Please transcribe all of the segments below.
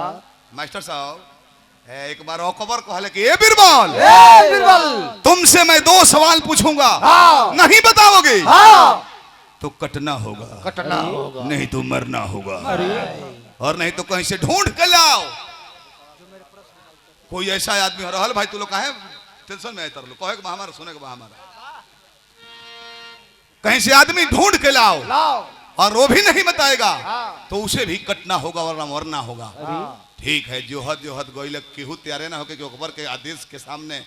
Master साहब एक बार अकबर कहले कि ए बीरबल तुमसे मैं दो सवाल पूछूंगा। नहीं बताओगे तो कटना होगा नहीं तो मरना होगा और नहीं तो कहीं से ढूंढ के लाओ। कोई ऐसा आदमी हो रहल भाई तू लोग काहे टेंशन में तर लो कहे के हमारा सुने के हमारा कहीं से आदमी ढूंढ के लाओ और वो भी नहीं बताएगा तो उसे भी कटना होगा वरना मरना होगा। ठीक है जोहद जोहद गोइल केहू तैयारे ना होके कि अकबर के आदेश के सामने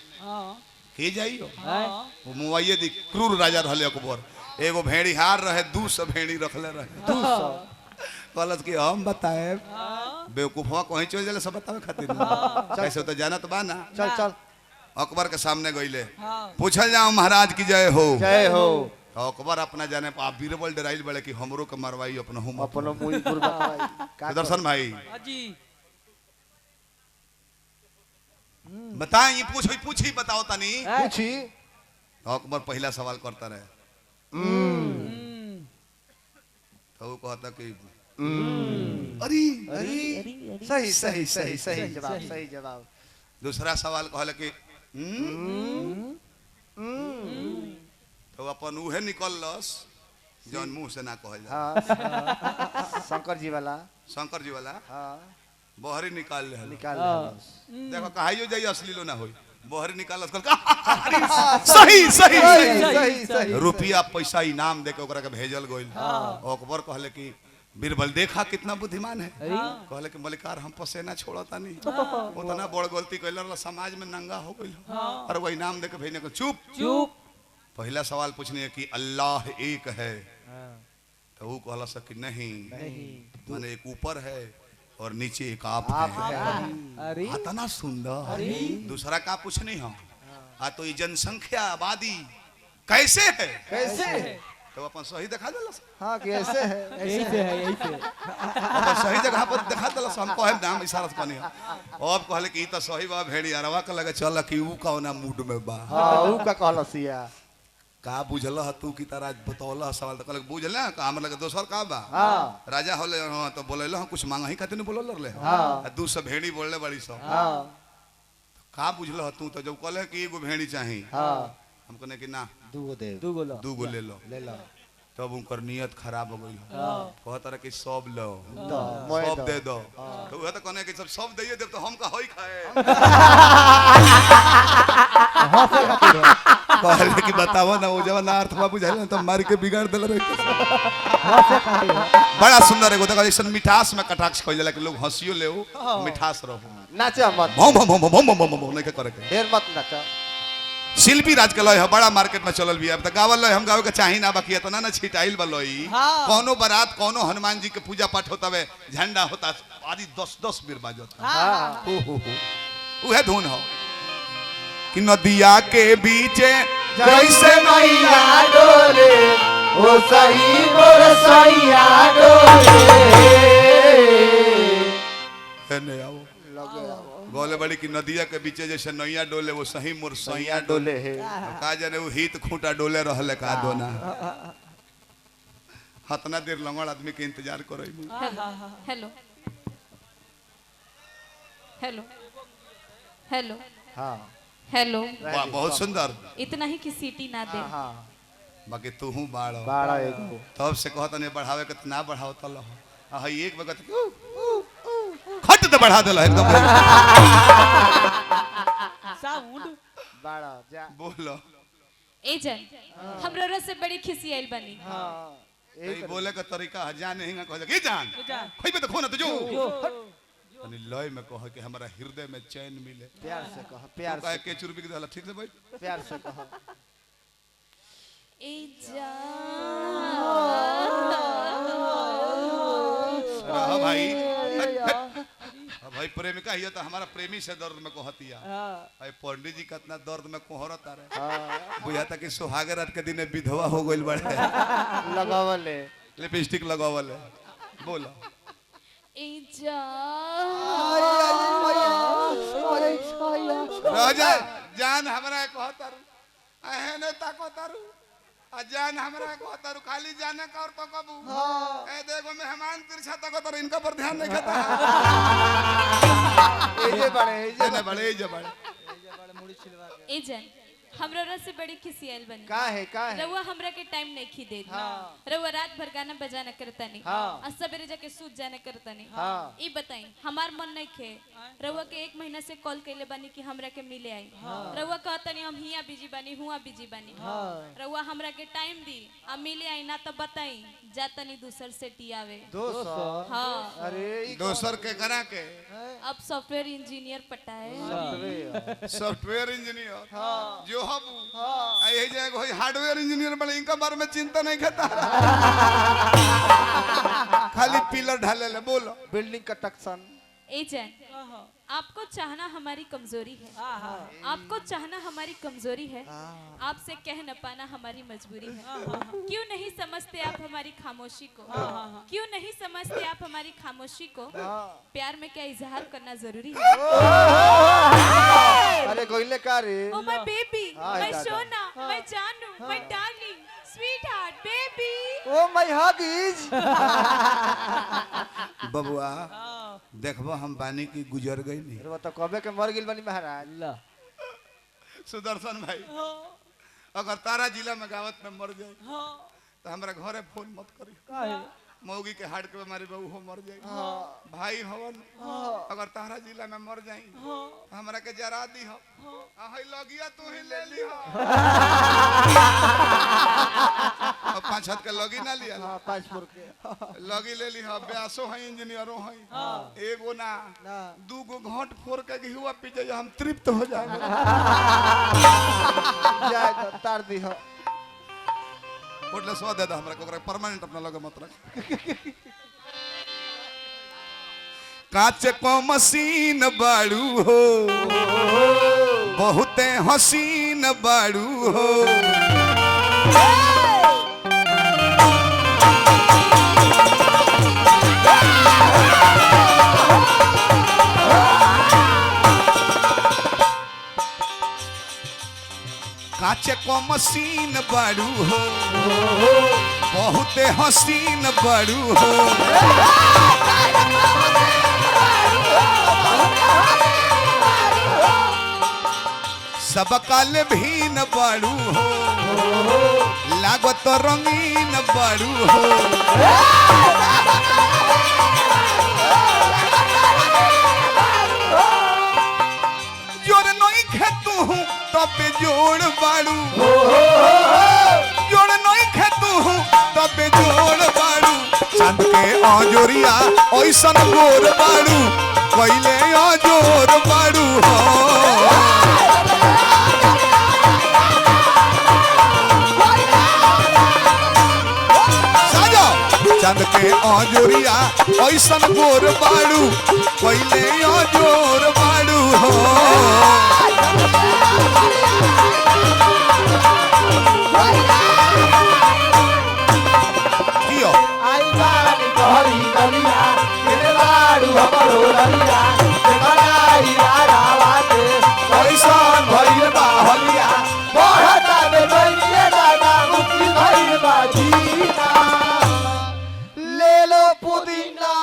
के जाइयो। वो मुआइये दी क्रूर राजा रहले अकबर एगो भेड़ी हार रहे 200 भेड़ी रखले रहे 200 कहलस कि हम बताए बेवकूफवा कहीं चल जाले सब बतावे खातिर कैसे तो जाना तो बा ना चल चल अकबर के सामने गइले पूछल जाओ महाराज की जय हो तो अकबर अपना जाने आप बीरबल डराइल बड़े कि हमरो के मारवाई अपना हम अपनो मुई गुरबा दर्शन भाई बताएं ये पूछी बताओ तनी पूछी अकबर पहला सवाल करता रहे तो वो कहता कि अरे सही सही सही सही जवाब दूसरा सवाल कहले कि तो अपन उहे निकललस जौन मुंह से ना कहल जा शंकर जी वाला बहरी निकाल ले निकाल देखो कहाइयो जाई अश्लीलो ना होई बहरी निकाल सही सही सही सही रुपया पैसा इनाम देके ओकरा के भेजल गइल। अकबर कहले कि बीरबल देखा कितना बुद्धिमान है कहले कि मलिकार हम पसेना छोड़ता नहीं उतना बड़ गलती कैल समाज में नंगा हो गइल और वो इनाम देके भेजने को चुप पहला सवाल पूछने कि अल्लाह एक है तो वो कहला सक कि नहीं माने एक ऊपर है और नीचे एक आप है। इतना सुंदर दूसरा का पूछने हम तो ये जनसंख्या आबादी कैसे है तो अपन सही दिखा दिलस हां कैसे है अपन सही जगह पर दिखा दिलस हम कहे नाम इशारा से कहनी अब कहले कि त सही बा भेड़ी अरवा के लगे चल कि ऊ कौना मूड में बा ऊ का कहलसिया का बुझल तू की तरह बतौल सवाल तो कहले बुझल का हमर लगे दोसर का बा राजा होले तो बोलेल हम कुछ मांगा ही खातिर नहीं बोलल रहले 200 भेड़ी बोलले बड़ी सब का बुझल तू तो जब कहले कि एगो भेड़ी चाहिए हम कहने कि ना दूगो ले लो तब उनकर नियत खराब हो गई कहत रहे कि सब लो सब दे दो तो वह तो कहने कि सब दे दे तो हम का होई खाए कहले कि बताओ ना वो जब ना अर्थवा बुझाइल तो मार के बिगाड़ देल रहे बड़ा सुंदर एगो देखो ऐसन मिठास में कटाक्ष कइल जाला कि लोग हंसियो लेओ मिठास रहो नाचा मत भम भम भम भम भम भम नहीं करे के ढेर मत नाचा शिल्पी राज के लय है बड़ा मार्केट में चलल भी अब तो गावल लय हम गावे के चाही ना बाकी इतना ना छिटाइल बलई कोनो बारात कोनो हनुमान जी के पूजा पाठ होता है झंडा होता आदि 10-10 बीर बाजत उहे धुन हो कि नदिया के बीचे जैसे मैया डोले ओ सही मोर सैया डोले ने आओ गोले बड़ी की नदिया के बीचे जैसे नैया डोले वो सही मोर सैया डोले है का जाने वो हित खूंटा डोले रहले का दोना हतना देर लंगड़ आदमी के इंतजार करई हेलो हेलो हेलो हां हेलो वाह बहुत सुंदर इतना ही कि सीटी ना दे बाकी तू हूं बाड़ो बाड़ा एगो तब से कहत ने बढ़ावे के ना बढ़ाओ त लो हई एक वक्त खट तो बढ़ा देला एकदम साउंड बाड़ा जा बोलो एजन हमरो रस से बड़ी खिसी आइल बनी ए बोले का तरीका जान नहीं कह के जान खोई पे तो खोना तुझो तनी लय में कह के हमरा हृदय में चैन मिले प्यार से कह प्यार से के चुरबी के देला ठीक से बैठ प्यार से कह ए जा रहा भाई भाई प्रेमिका हिया तो हमारा प्रेमी से दर्द में कहतिया भाई पंडित जी कितना दर्द में कोहरता रहे बुझाता कि सुहाग रात के दिन विधवा हो गइल बड़े लगावले लिपस्टिक लगावले बोलो ए जा राजा जान हमरा कहतारू अहे ने ताकतारू अजान हमरा को तर खाली जाने का और तो कबू ए देखो मेहमान तिरछा तक तो इनका पर ध्यान नहीं खाता ये बड़े बड़े एजन हमरा रस से बड़ी खिसियाल बनी का है रउआ हमरा के टाइम नहीं खी देत रउआ रात भर गाना बजाना करता नहीं और सवेरे जाके सूत जाना करता नहीं ई बताई हमार मन नहीं खे रउआ के 1 महीना से कॉल कइले बानी कि हमरा के मिले आई रउआ कहता नहीं हम हिया बिजी बानी हुआ बिजी बानी रउआ हमरा के टाइम दी आ मिले आई ना तो बताई जाता नहीं दूसर से टियावे दोसर हां अरे दोसर के करा के अब सॉफ्टवेयर इंजीनियर पटाए सॉफ्टवेयर इंजीनियर जो हम यही जगह कोई हार्डवेयर इंजीनियर बने इनका बारे में चिंता नहीं करता खाली पिलर ढाले ले बोलो बिल्डिंग कंस्ट्रक्शन एजेंट आपको चाहना हमारी कमजोरी है आपको चाहना हमारी कमजोरी है आपसे कह न पाना हमारी मजबूरी है क्यों नहीं समझते आप हमारी खामोशी को क्यों नहीं समझते आप हमारी खामोशी को प्यार में क्या इजहार करना जरूरी है अरे कोइले का रे ओ माय बेबी माय सोना माय जानू my darling sweet heart baby ओ माय हगीज बबुआ देखबो हम बानी की गुजर गई नहीं अरे तो कबे के मर गेल बनी महाराज सुदर्शन भाई अगर तारा जिला में गावत में मर जाए तो हमरा घरे फोन मत करी मौगी के हार्ट के बीमारी बहू हो मर जाए भाई हवन अगर तारा जिला में मर जाई हमरा के जरा दी हो हई लगिया तू ही ले ली हो अब 5 हाथ के लगी ना लिया 5 फुर के लगी ले ली हो ब्यासो है इंजीनियरो है एगो ना 2 गो घाट फोड़ के घिवा पी जाए हम तृप्त हो जाएंगे जाए तो तार दी हो होटल सो दे दा हमरा को परमानेंट अपना लगे मत रख कांच को मशीन बाड़ू हो बहुते हसीन बाड़ू हो कांच को मशीन बाड़ू हो बहुते हसीन बाड़ू हो सब काल भीन बाड़ू हो लागत रंगीन बाड़ू हो जोर नहीं खेतू हूँ तब जोड़ बाड़ू जोड़ नहीं खेतू हूँ तब जोड़ बाड़ू चांद के आजोरिया ऐसन गोर बाड़ू पहले आजोर बाड़ू हो चांद के आजोरिया ऐसन गोर बाड़ू पहले आजोर बाड़ू हो कियो आई बानी कहरी कलिया तेरे बाड़ू हमरो ललिया ते बनाई रावाते ऐसन भइल बा हलिया बढ़ता बे बनिए दादा मुक्ति भइल बा जीना ले लो पुदीना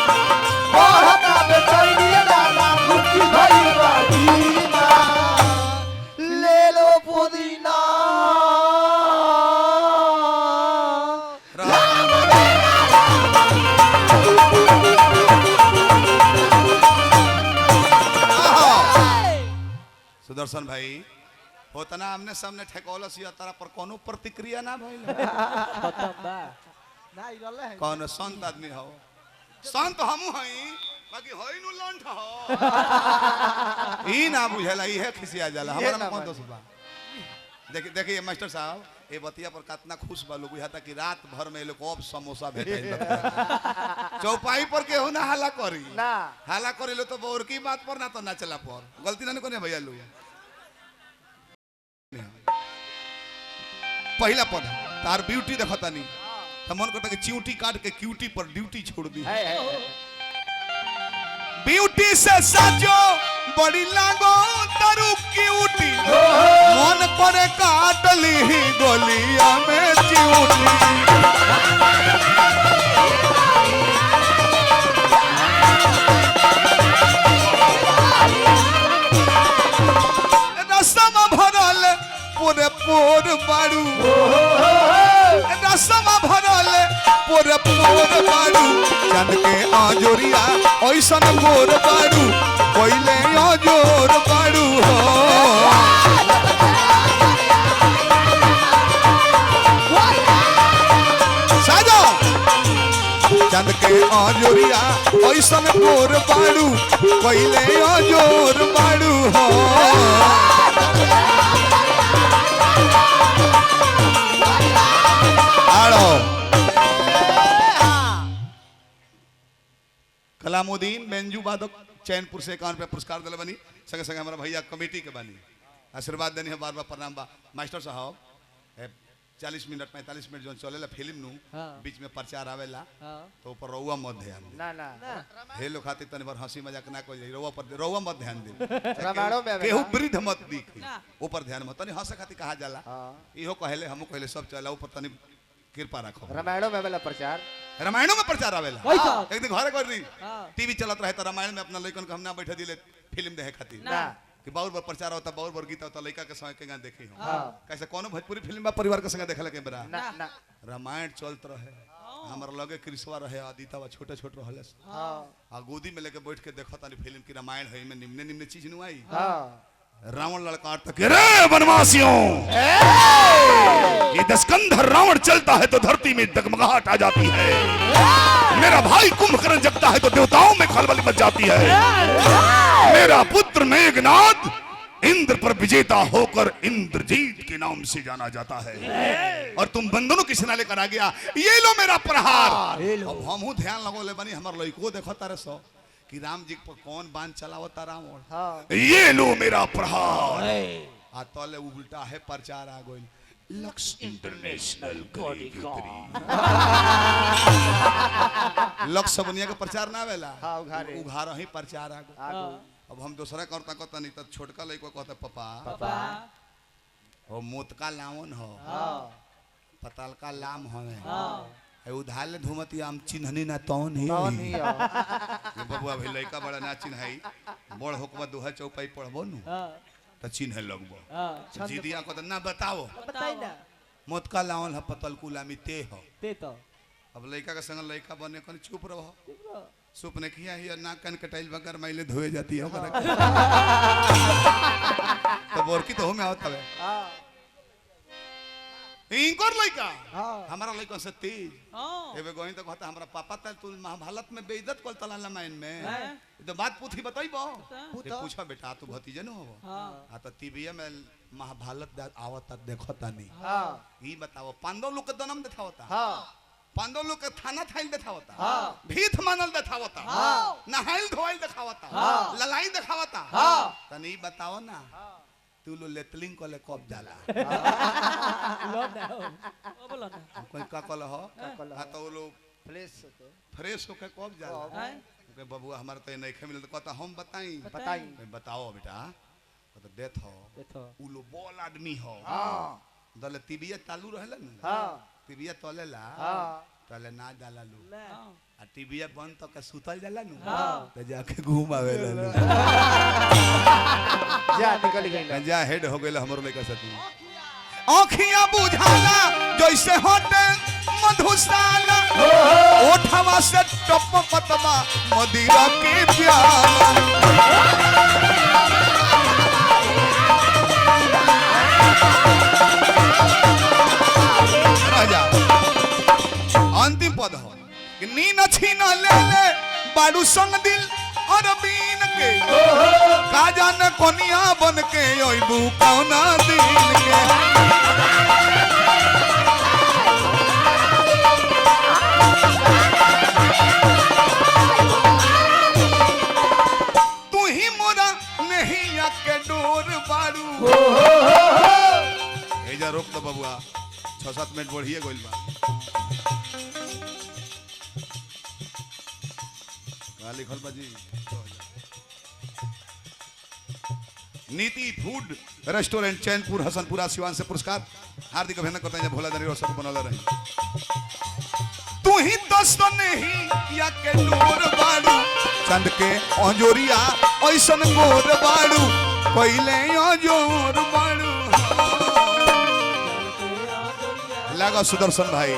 बढ़ता बे बनिए दादा मुक्ति भइल बा जीना ले लो पुदीना सुदर्शन भाई होतना हमने सामने ठेकौलस या तारा पर कोनो प्रतिक्रिया ना भइल कौन संत आदमी हो संत हमू हई बाकी होई नु लंठ हो ई ना बुझेला ई है खिसिया जाला हमरा में कौन दोष बा देखिए मास्टर साहब ए बतिया पर कितना खुश बा लोग बुझाता कि रात भर में लोग अब समोसा भेटाई चौपाई पर केहू ना हाला करी ना हाला करी लो तो बोर की बात पर ना तो नाचला पर गलती ना कोने भैया लोग पहला पद तार ब्यूटी देखता नहीं तो मन करता कि चिऊटी काट के क्यूटी पर ड्यूटी छोड़ दी है ब्यूटी से सजो बड़ी लागो तारू क्यूटी मन करे काट ली गोलिया में चिऊटी रसम भरल पूरे पोर बारू रसम भरल पूरे पोर बारू चंद के आजोरिया ऐसन गोर बारू कोइले आजोर बारू हो साजो चंद के आजोरिया ऐसन गोर बारू कोइले आजोर बारू हो कलामुद्दीन बेंजू वादक चैनपुर से 51 रुपया पुरस्कार दिले बनी संगे संगे हमारा भैया कमेटी के बनी आशीर्वाद देनी है बार बार प्रणाम बा मास्टर साहब 40 मिनट 45 मिनट जो चलेला फिल्म नु बीच में प्रचार आवेला तो ऊपर रउआ मत ध्यान दे ना ना हे लोग खातिर तनी बार हंसी मजाक ना कोई रउआ पर रउआ मत ध्यान दे रामायणों में केहू वृद्ध मत दिखी ऊपर ध्यान मत तनी हंसे खातिर कहा जाला इहो कहले हमहु कहले सब चला ऊपर तनी कृपा रखो रामायणों में वाला प्रचार रामायणों में प्रचार आवेला एक दिन घरे कर दी टीवी चलत रहे तो रामायण में अपना लइकन के हम ना बैठे दिले फिल्म देखे खातिर ना कि बहुत बार प्रचार होता बहुत बार गीत होता लइका के संग के गान देखी हो कैसे कोनो भोजपुरी फिल्म में परिवार के संग देखला के बरा ना ना रामायण चलत रहे हमर लगे कृष्णवा रहे आदितवा छोटे छोटे रहले आ गोदी में लेके बैठ के देखत तानी फिल्म की रामायण है में निम्ने निम्ने चीज नु आई रावण ललकार तक रे वनवासियों ये दशकंधर रावण चलता है तो धरती में डगमगाहट आ जाती है मेरा भाई कुंभकर्ण जगता है तो देवताओं में खलबली मच जाती है मेरा पुत्र मेघनाद इंद्र पर विजेता होकर इंद्रजीत के नाम से जाना जाता है और तुम बंधनों की सेना लेकर आ गया ये लो मेरा प्रहार अब हम ध्यान लगो ले बनी हमार लइको देखो तारे सो कि राम जी पर कौन बाण चलावता रावण ये लो मेरा प्रहार आ तले उल्टा है प्रचार आ गइल लक्ष्य इंटरनेशनल लक्ष्य बनिया का प्रचार ना आवेला उघार ही प्रचार आ गइल अब हम दूसरा करता कहता नहीं तो छोटका लइको कहता पापा ओ मोतका लावन हो पतालका लाम हवे उधाले धुमती आम चिन्हनी ना तौन ही बबुआ भाई लइका बड़ा ना चिन्हाई बड़ होकबा दोहा चौपाई पढ़बो नु त चिन्हे लगबो जीदिया को ना बताओ बताई ना मोतका लावन ह पतलकू लामी ते हो ते तो अब लइका के संग लइका बने कन चुप रहो सुप ने किया ही ना कन कटाइल बगर मैले धोए जाती है ओकरा तो बोरकी तो में आवत हवे इनकर लइका हमारा लइका से तेज एबे गोइन तो कहता हमरा पापा त तू महाभारत में बेइज्जत कोल तला लमाइन में तो बात पूछी बताइबो पूछा बेटा तू भतीजे न हो आ त टीवी में महाभारत आवत देखता नहीं ई बताओ पांडव लोग के जन्म देखावता पांडव लोग के थाना थाइल देखावता भीख मानल देखावता नहाइल धोइल देखावता ललाई देखावता तनी बताओ ना तू लो लेटलिंग कोले कब जाला बोलो ना कोई का कल हो हां तो लो फ्रेश होके कब जाला के बबुआ हमार त नहीं खे मिलत कहता हम बताई बताओ बेटा तो डेथ हो उ लो बोल आदमी हो दले टीवीए चालू रहले न टीवीए तलेला तले ना जाला लो आ टीवीए बंद तो के सुतल जाला नु त जाके घूम आवेला लो जा निकल गई जा हेड हो गेल हमरो लइका से तू आँखियां बुझाला जैसे होते मधुशाला ओठवा से टपकतबा मदिरा के प्याला राजा अंतिम पद हो कि नीन छीना ले ले बाडू संग दिल और बीन के का जाने कोनिया बन के ओइबू कौना दिन के तू ही मोरा नहीं के डोर बारू एजा रोक दो बबुआ 6-7 मिनट बढ़िए गोइल बा लिखल बाजी नीति फूड रेस्टोरेंट चैनपुर हसनपुरा सिवान से पुरस्कार हार्दिक अभिनंदन करते हैं भोला दरी और सब बनौला रहे तू ही दोस्त नहीं या के नूर बाड़ू चंद के अंजोरिया ऐसन गोर बाड़ू पहले अंजोर बाड़ू लगा सुदर्शन भाई